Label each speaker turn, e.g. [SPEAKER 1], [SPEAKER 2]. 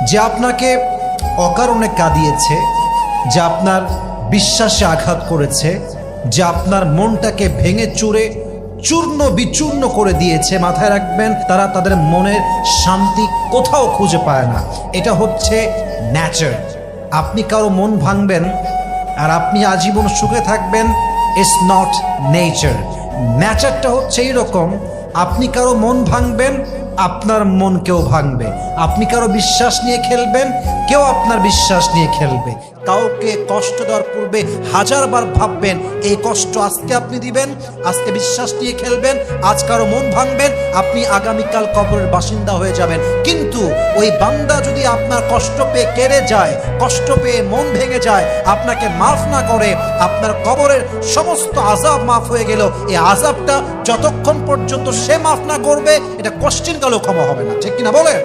[SPEAKER 1] যে আপনাকে অকারণে কাঁদিয়েছে, যে আপনার বিশ্বাসে আঘাত করেছে, যে আপনার মনটাকে ভেঙে চুরে চূর্ণ বিচূর্ণ করে দিয়েছে, মাথায় রাখবেন তারা তাদের মনের শান্তি কোথাও খুঁজে পায় না। এটা হচ্ছে ন্যাচার। আপনি কারো মন ভাঙবেন আর আপনি আজীবন সুখে থাকবেন, ইটস নট নেচার। ন্যাচারটা হচ্ছে এইরকম, আপনি কারো মন ভাঙবেন, আপনার মন কেউ ভাঙবে। আপনি কারো বিশ্বাস নিয়ে খেলবেন, কেউ আপনার বিশ্বাস নিয়ে খেলবে। কাউকে কষ্ট দেওয়ার পূর্বে হাজারবার ভাববেন এই কষ্ট আজকে আপনি দিবেন, আজকে বিশ্বাস নিয়ে খেলবেন, আজ কারো মন ভাঙবেন, আপনি আগামীকাল কবরের বাসিন্দা হয়ে যাবেন। কিন্তু ওই বান্দা যদি আপনার কষ্ট পেয়ে কেড়ে যায়, কষ্ট পেয়ে মন ভেঙে যায়, আপনাকে মাফ না করে, আপনার কবরের সমস্ত আযাব মাফ হয়ে গেল। এই আযাবটা যতক্ষণ পর্যন্ত সে মাফ না করবে, এটা কোশ্চেন কালেও ক্ষমা হবে না। ঠিক কিনা বলেন?